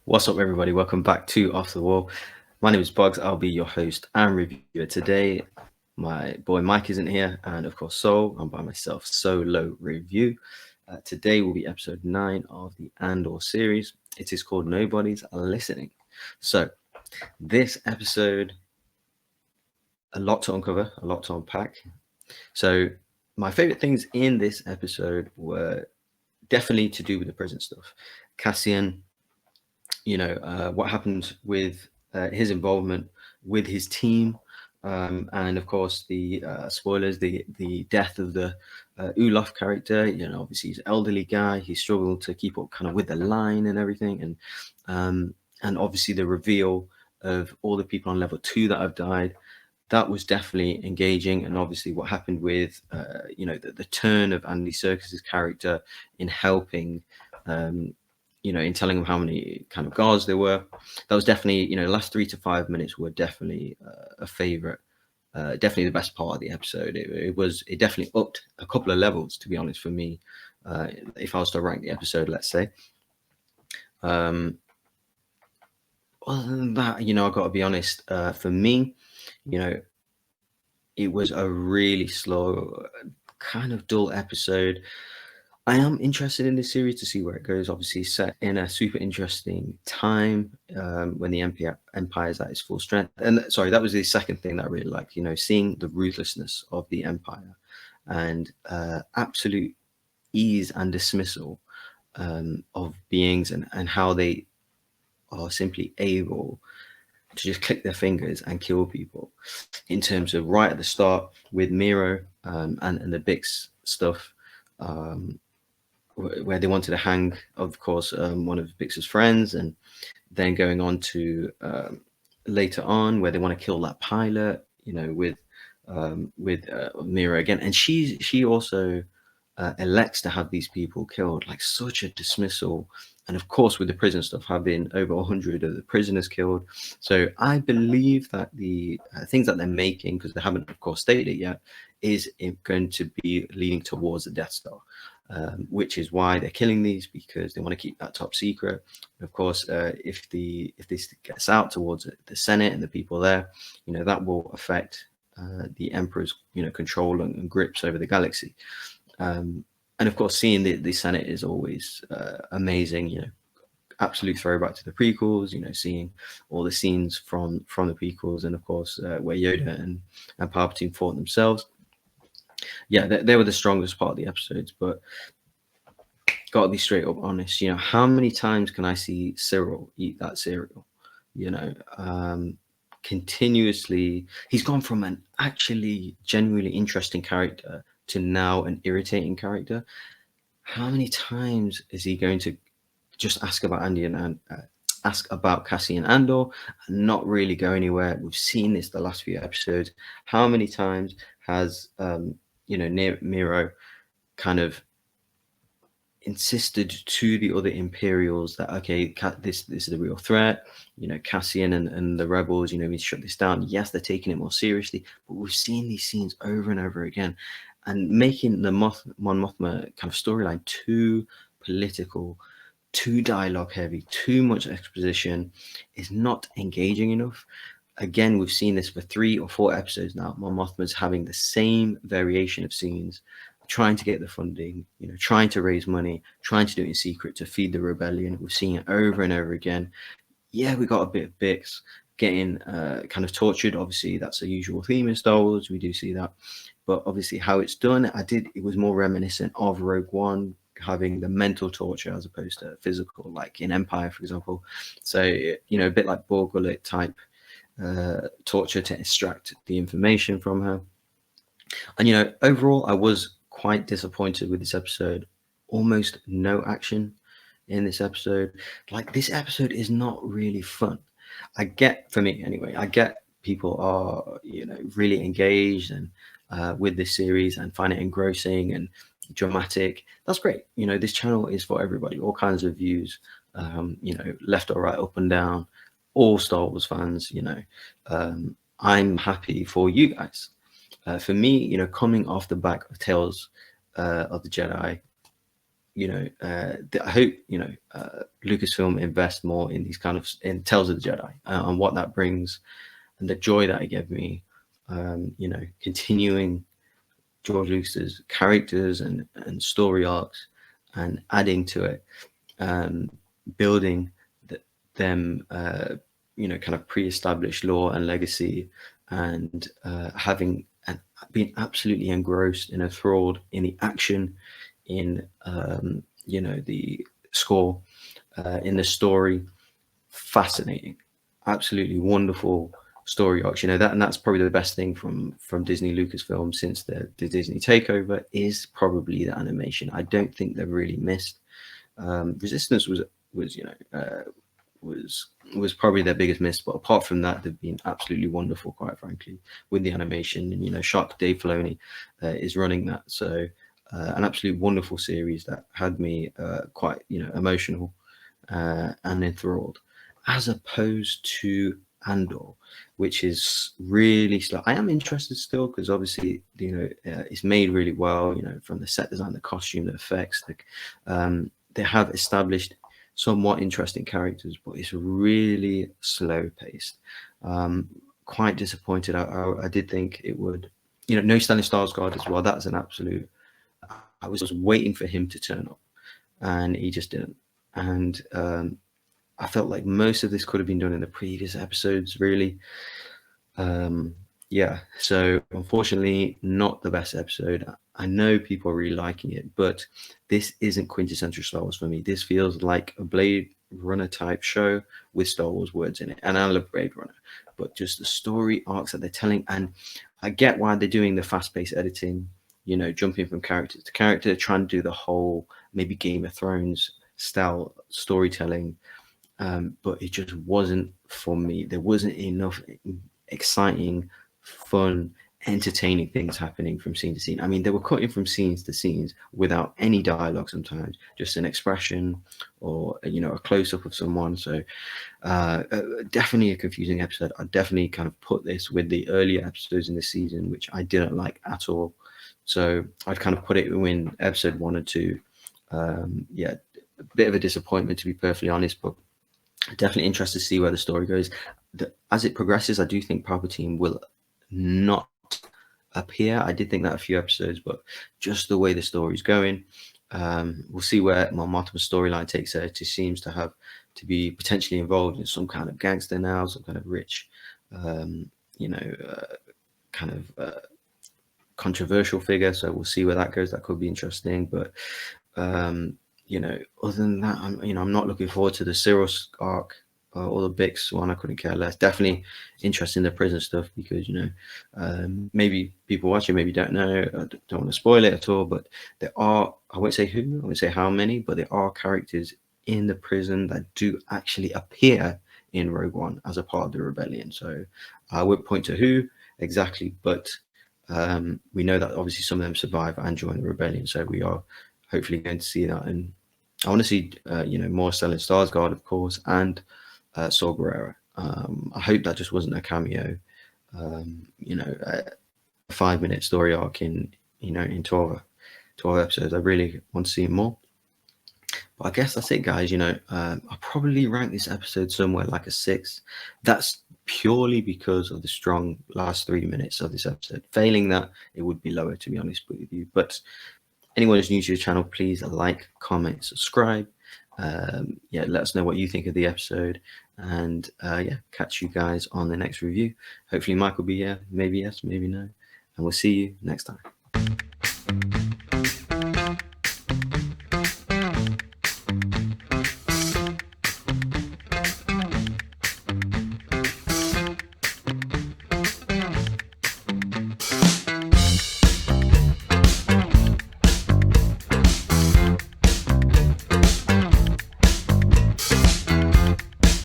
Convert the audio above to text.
What's up, everybody? Welcome back to Off the Wall. My name is Bogz. I'll be your host and reviewer today. My boy Mike isn't here, and of course, I'm by myself. Solo review. Today will be episode 9 of the ANDOR series. It is called Nobody's Listening. So, this episode, a lot to uncover, a lot to unpack. So, my favorite things in this episode were definitely to do with the prison stuff. Cassian, what happened with his involvement with his team, and of course the spoilers, the death of the Olaf character. Obviously he's an elderly guy. He struggled to keep up kind of with the line and everything, and obviously the reveal of all the people on level 2 that have died. That was definitely engaging, and obviously what happened with the turn of Andy Serkis's character in helping, in telling them how many kind of guards there were. That was definitely, the last 3 to 5 minutes were definitely a favorite, definitely the best part of the episode. It definitely upped a couple of levels, to be honest, for me, if I was to rank the episode, let's say. Other than that, I got to be honest, for me, it was a really slow, kind of dull episode. I am interested in this series to see where it goes. Obviously, set in a super interesting time, when the empire is at its full strength. And sorry, that was the second thing that I really liked. Seeing the ruthlessness of the empire and absolute ease and dismissal of beings, and how they are simply able to just click their fingers and kill people. In terms of right at the start with Miro, and the Bix stuff. Where they wanted to hang, of course, one of Bix's friends, and then going on to later on where they want to kill that pilot, with Mira again, and she also elects to have these people killed, like such a dismissal. And of course, with the prison stuff, having over 100 of the prisoners killed. So I believe that the things that they're making, because they haven't, of course, stated it yet, is going to be leading towards the Death Star. Which is why they're killing these, because they want to keep that top secret. Of course, if this gets out towards the Senate and the people there, that will affect the Emperor's control and grips over the galaxy. And of course, seeing the Senate is always amazing. Absolute throwback to the prequels. Seeing all the scenes from the prequels, and of course where Yoda and Palpatine fought themselves. Yeah, they were the strongest part of the episodes, but got to be straight up honest. How many times can I see Cyril eat that cereal? Continuously. He's gone from an actually genuinely interesting character to now an irritating character. How many times is he going to just ask about Andy and ask about Cassie and Andor and not really go anywhere? We've seen this the last few episodes. How many times has Miro kind of insisted to the other Imperials that, okay, this is the real threat, Cassian and the rebels, we need to shut this down. Yes, they're taking it more seriously, but we've seen these scenes over and over again, and making the Mon Mothma kind of storyline too political, too dialogue heavy, too much exposition is not engaging enough. Again, we've seen this for 3 or 4 episodes now. Mon Mothma's having the same variation of scenes, trying to get the funding, trying to raise money, trying to do it in secret to feed the rebellion. We've seen it over and over again. Yeah, we got a bit of Bix getting kind of tortured. Obviously, that's a usual theme in Star Wars. We do see that. But obviously, how it's done, it was more reminiscent of Rogue One, having the mental torture as opposed to physical, like in Empire, for example. So, a bit like Borgullet type torture to extract the information from her. And, overall, I was quite disappointed with this episode. Almost no action in this episode. Like, this episode is not really fun. For me anyway, I get people are, really engaged and with this series and find it engrossing and dramatic. That's great. This channel is for everybody, all kinds of views, left or right, up and down, all Star Wars fans. I'm happy for you guys. For me, coming off the back of Tales of the Jedi, I hope Lucasfilm invest more in these kind of in Tales of the Jedi, and what that brings, and the joy that it gave me. Continuing George Lucas's characters and story arcs, and adding to it, um, building them, kind of pre-established lore and legacy, and having and being absolutely engrossed and enthralled in the action, in the score, in the story. Fascinating, absolutely wonderful story arcs. And that's probably the best thing from Disney Lucasfilm since the Disney takeover, is probably the animation. I don't think they've really missed. Resistance was you know was probably their biggest miss, but apart from that, they've been absolutely wonderful, quite frankly, with the animation. And Shark Dave Filoni is running that, so an absolute wonderful series that had me quite emotional and enthralled, as opposed to Andor, which is really slow. I am interested still, because obviously it's made really well. From the set design, the costume, the effects. They have established somewhat interesting characters, but it's really slow paced. Quite disappointed. I did think it would. No Stellan Skarsgård as well. That's an absolute. I was waiting for him to turn up, and he just didn't. And I felt like most of this could have been done in the previous episodes, really. So unfortunately, not the best episode. I know people are really liking it, but this isn't quintessential Star Wars for me. This feels like a Blade Runner type show with Star Wars words in it. And I love Blade Runner, but just the story arcs that they're telling. And I get why they're doing the fast-paced editing, jumping from character to character, trying to do the whole maybe Game of Thrones style storytelling. But it just wasn't for me. There wasn't enough exciting, fun, entertaining things happening from scene to scene. I mean, they were cutting from scenes to scenes without any dialogue sometimes, just an expression or a close-up of someone. So definitely a confusing episode. I definitely kind of put this with the earlier episodes in the season, which I didn't like at all. So I'd kind of put it in episode 1 and 2. A bit of a disappointment, to be perfectly honest, but definitely interested to see where the story goes. As it progresses, I do think Palpatine will not appear. I did think that a few episodes, but just the way the story's going, we'll see where Martha's storyline takes her. She seems to have to be potentially involved in some kind of gangster now, some kind of rich, controversial figure. So we'll see where that goes. That could be interesting, but other than that, I'm not looking forward to the Cyrus arc or the Bix one. I couldn't care less. Definitely interested in the prison stuff, because maybe people watching maybe don't know. I don't want to spoil it at all, but there are, I won't say who, I won't say how many, but there are characters in the prison that do actually appear in Rogue One as a part of the rebellion. So I won't point to who exactly, but we know that obviously some of them survive and join the rebellion. So we are hopefully going to see that. And I want to see more Stellan Skarsgård, of course, and Saw Gerrera. I hope that just wasn't a cameo, a 5-minute story arc in 12 episodes. I really want to see more. But I guess that's it, guys. I'll probably rank this episode somewhere like a 6. That's purely because of the strong last 3 minutes of this episode. Failing that, it would be lower, to be honest with you. But anyone who's new to the channel, please like, comment, subscribe. Let us know what you think of the episode, and catch you guys on the next review. Hopefully Mike will be here, maybe yes, maybe no, and we'll see you next time.